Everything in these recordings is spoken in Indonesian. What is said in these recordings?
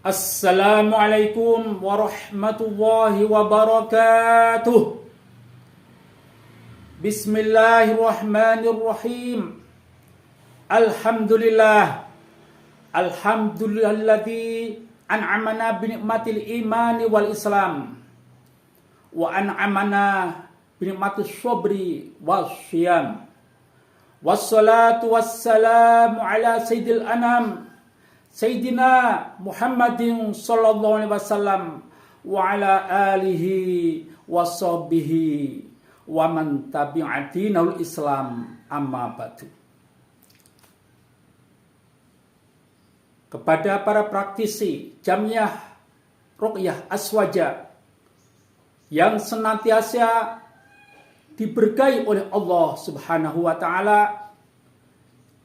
Assalamualaikum warahmatullahi wabarakatuh. Bismillahirrahmanirrahim. Alhamdulilladzi an'amana binikmatil imani wal islam wa an'amana binikmatis sabri wasyiyam. Wassalatu wassalamu ala sayyidil anam Sayyidina Muhammadin sallallahu alaihi wasallam wa ala alihi wa sahbihi wa man tabi'atinal Islam, amma ba'du. Kepada para praktisi Jamiah Ruqyah Aswaja yang senantiasa diberkahi oleh Allah Subhanahu wa taala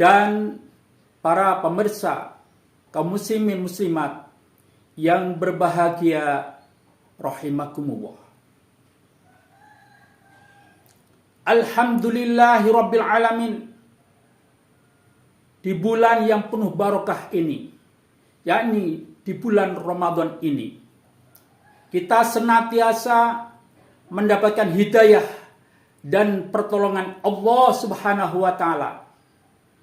dan para pemirsa kaum muslimin muslimat yang berbahagia rahimakumullah. Alhamdulillahi rabbil alamin. Di bulan yang penuh barokah ini, yakni di bulan Ramadan ini, kita senantiasa mendapatkan hidayah dan pertolongan Allah Subhanahu wa taala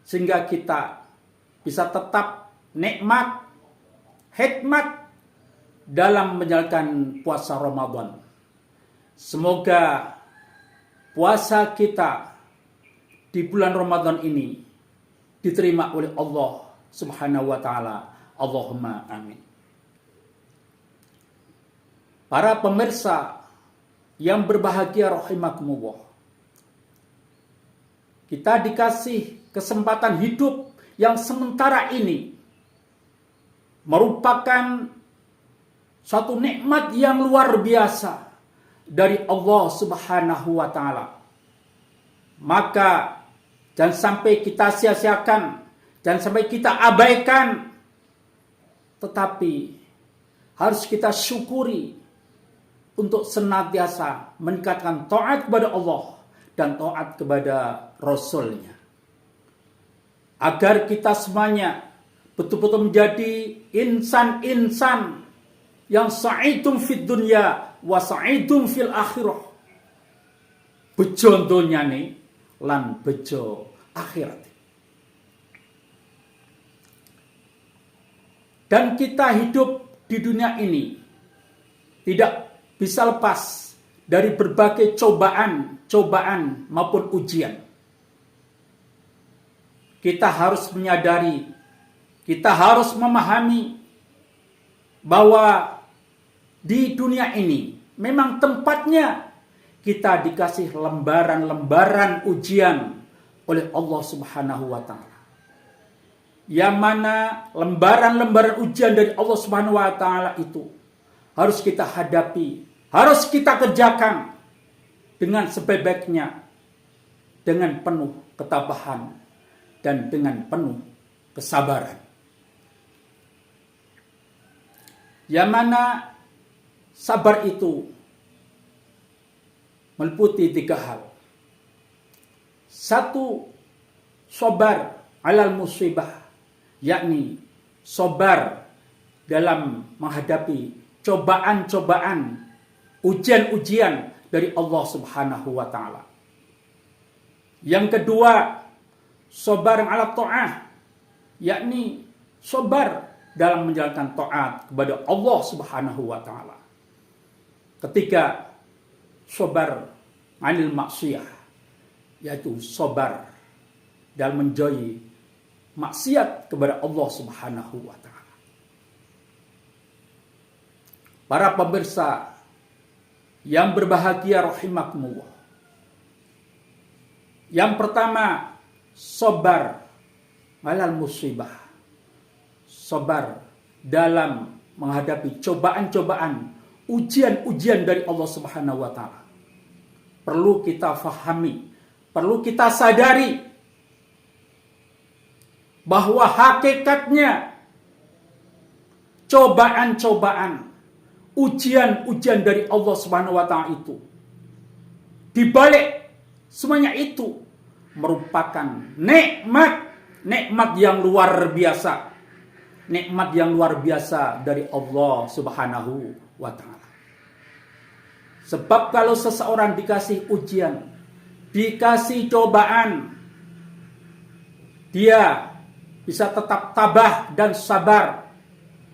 sehingga kita bisa tetap nikmat, hikmat dalam menjalankan puasa Ramadan. Semoga puasa kita di bulan Ramadan ini diterima oleh Allah Subhanahu wa taala. Allahumma amin. Para pemirsa yang berbahagia rahimakumullah, kita dikasih kesempatan hidup yang sementara ini merupakan suatu nikmat yang luar biasa dari Allah Subhanahu wa taala. Maka jangan sampai kita sia-siakan, jangan sampai kita abaikan, tetapi harus kita syukuri untuk senantiasa meningkatkan taat kepada Allah dan taat kepada Rasul-Nya. Agar kita semuanya betul-betul menjadi insan-insan yang sa'idum fid dunya wa sa'idum fil akhirah. Bejo donyane lan bejo akhirat. Dan kita hidup di dunia ini tidak bisa lepas dari berbagai cobaan maupun ujian. Kita harus menyadari, kita harus memahami bahwa di dunia ini memang tempatnya kita dikasih lembaran-lembaran ujian oleh Allah Subhanahu wa taala. Yang mana lembaran-lembaran ujian dari Allah Subhanahu wa taala itu harus kita hadapi, harus kita kerjakan dengan sebaik-baiknya, dengan penuh ketabahan dan dengan penuh kesabaran. Yang mana sabar itu meliputi 3 hal. 1, sabar alal musibah, yakni sabar dalam menghadapi cobaan-cobaan, ujian-ujian dari Allah Subhanahu wa taala. Yang kedua, sabar ala ta'ah, yakni sabar dalam menjalankan taat kepada Allah Subhanahu wa taala. Ketiga, sabar anil maksiyah, yaitu sabar dalam menjauhi maksiat kepada Allah Subhanahu wa taala. Para pemirsa yang berbahagia rahimakumullah. Yang pertama, sabar alal musibah. Sabar dalam menghadapi cobaan-cobaan, ujian-ujian dari Allah Subhanahu wa taala. Perlu kita fahami, perlu kita sadari bahwa hakikatnya cobaan-cobaan, ujian-ujian dari Allah Subhanahu wa taala itu, di balik semuanya itu merupakan nikmat yang luar biasa nikmat yang luar biasa dari Allah Subhanahu wa ta'ala. Sebab kalau seseorang dikasih ujian, dikasih cobaan, dia bisa tetap tabah dan sabar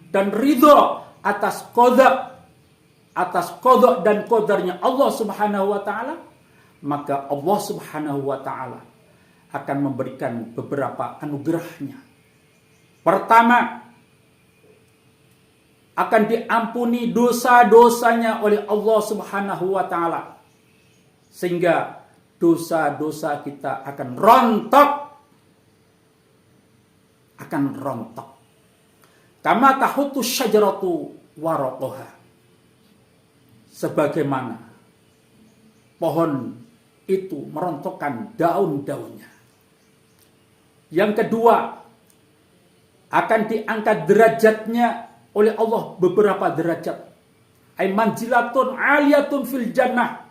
dan ridho atas qada dan qadarnya Allah Subhanahu wa ta'ala, maka Allah Subhanahu wa ta'ala akan memberikan beberapa anugerahnya. Pertama, akan diampuni dosa-dosanya oleh Allah Subhanahu wa ta'ala, sehingga dosa-dosa kita akan rontok. Kama tahutu syajaratu waraqaha, sebagaimana pohon itu merontokkan daun-daunnya. Yang kedua, akan diangkat derajatnya oleh Allah beberapa derajat. Ay manzilatun aliyatun fil jannah,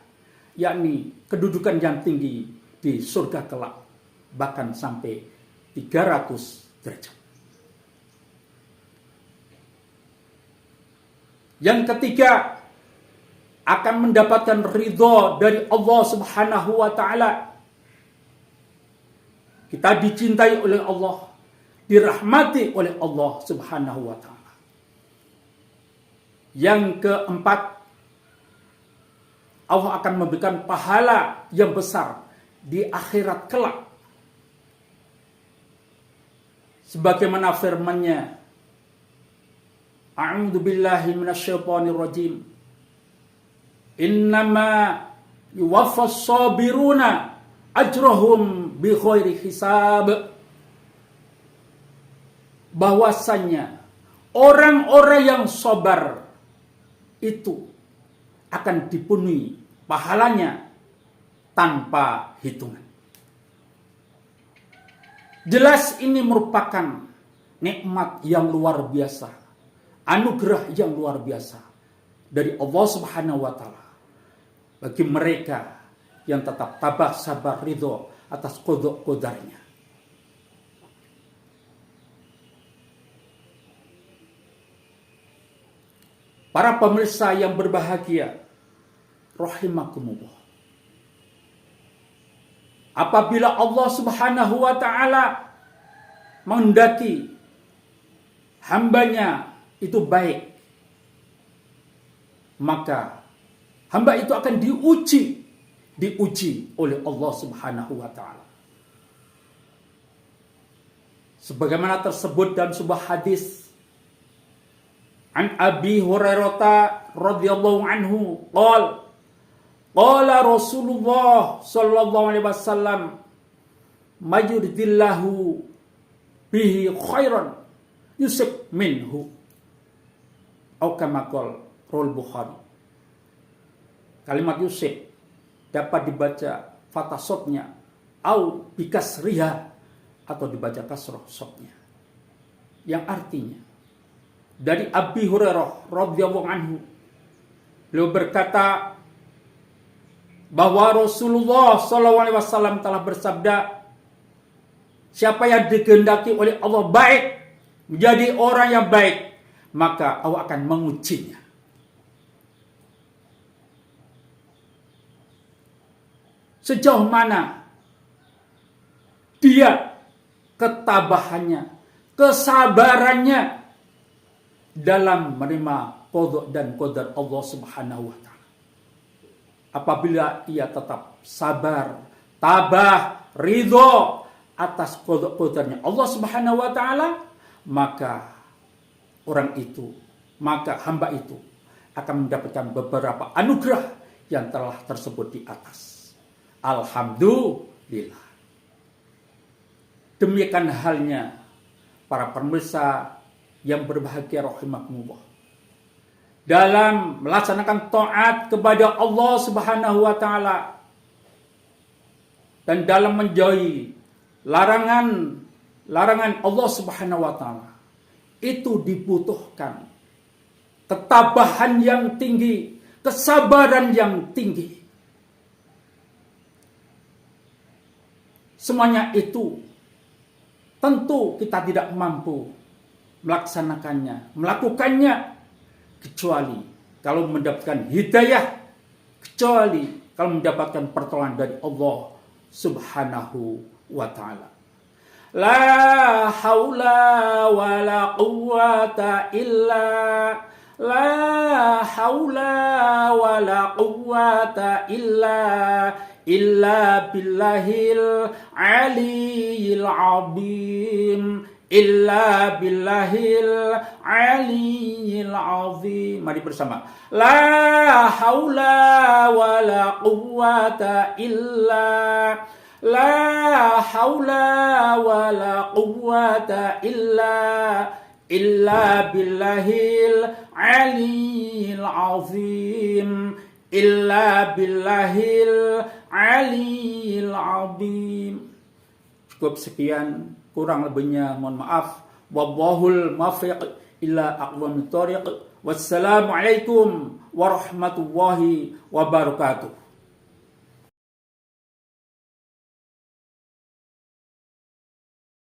yakni kedudukan yang tinggi di surga kelak, bahkan sampai 300 derajat. Yang ketiga, akan mendapatkan ridho dari Allah Subhanahu wa ta'ala. Kita dicintai oleh Allah, dirahmati oleh Allah Subhanahu wa ta'ala. Yang keempat, Allah akan memberikan pahala yang besar di akhirat kelak. Sebagaimana firman-Nya, A'udzu billahi minasyaitonir rajim. Innama yuwaffas sabiruna ajrahum bighairi hisab. Bahwasanya orang-orang yang sabar itu akan dipenuhi pahalanya tanpa hitungan. Jelas ini merupakan nikmat yang luar biasa, anugerah yang luar biasa dari Allah Subhanahu wa ta'ala bagi mereka yang tetap tabah, sabar, ridho atas qada qadarnya. Para pemirsa yang berbahagia, rahimakumullah. Apabila Allah Subhanahu wa ta'ala menghendaki hambanya itu baik, maka hamba itu akan diuji oleh Allah Subhanahu wa ta'ala. Sebagaimana tersebut dalam sebuah hadis, an Abi Hurairah radhiyallahu anhu qala Rasulullah sallallahu alaihi wasallam mayuridillahu bihi khairan yusib minhu, atau kama qala Bukhari. Kalimat yusib dapat dibaca fathah sodnya au bikasriha, atau dibaca kasroh sodnya, yang artinya dari Abi Hurairah radhiyallahu anhu, beliau berkata bahwa Rasulullah SAW telah bersabda, siapa yang dikehendaki oleh Allah baik, menjadi orang yang baik, maka Allah akan mengujinya. Sejauh mana dia ketabahannya, kesabarannya dalam menerima qada dan qadar Allah Subhanahu wa ta'ala. Apabila ia tetap sabar, tabah, ridho atas qada qadarnya Allah Subhanahu wa ta'ala, maka hamba itu akan mendapatkan beberapa anugerah yang telah tersebut di atas. Alhamdulillah. Demikian halnya para pemirsa yang berbahagia rahimakumullah, dalam melaksanakan taat kepada Allah Subhanahu wa ta'ala dan dalam menjauhi larangan Allah Subhanahu wa ta'ala, itu dibutuhkan ketabahan yang tinggi, kesabaran yang tinggi. Semuanya itu tentu kita tidak mampu melaksanakannya, melakukannya, kecuali kalau mendapatkan hidayah, kecuali kalau mendapatkan pertolongan dari Allah Subhanahu wa ta'ala. La haula wa la quwwata illa La haula wa la quwwata illa billahil aliyyil azim. Illa billahil aliyyil azim. Mari bersama. La haula wa la quwwata La haula wa la quwwata illa billahil aliyyil azim. Illa billahil aliyyil azim. Cukup sekian, kurang lebihnya mohon maaf. Wallahul muwaffiq ila aqwamit thoriq. Wassalamualaikum warahmatullahi wabarakatuh.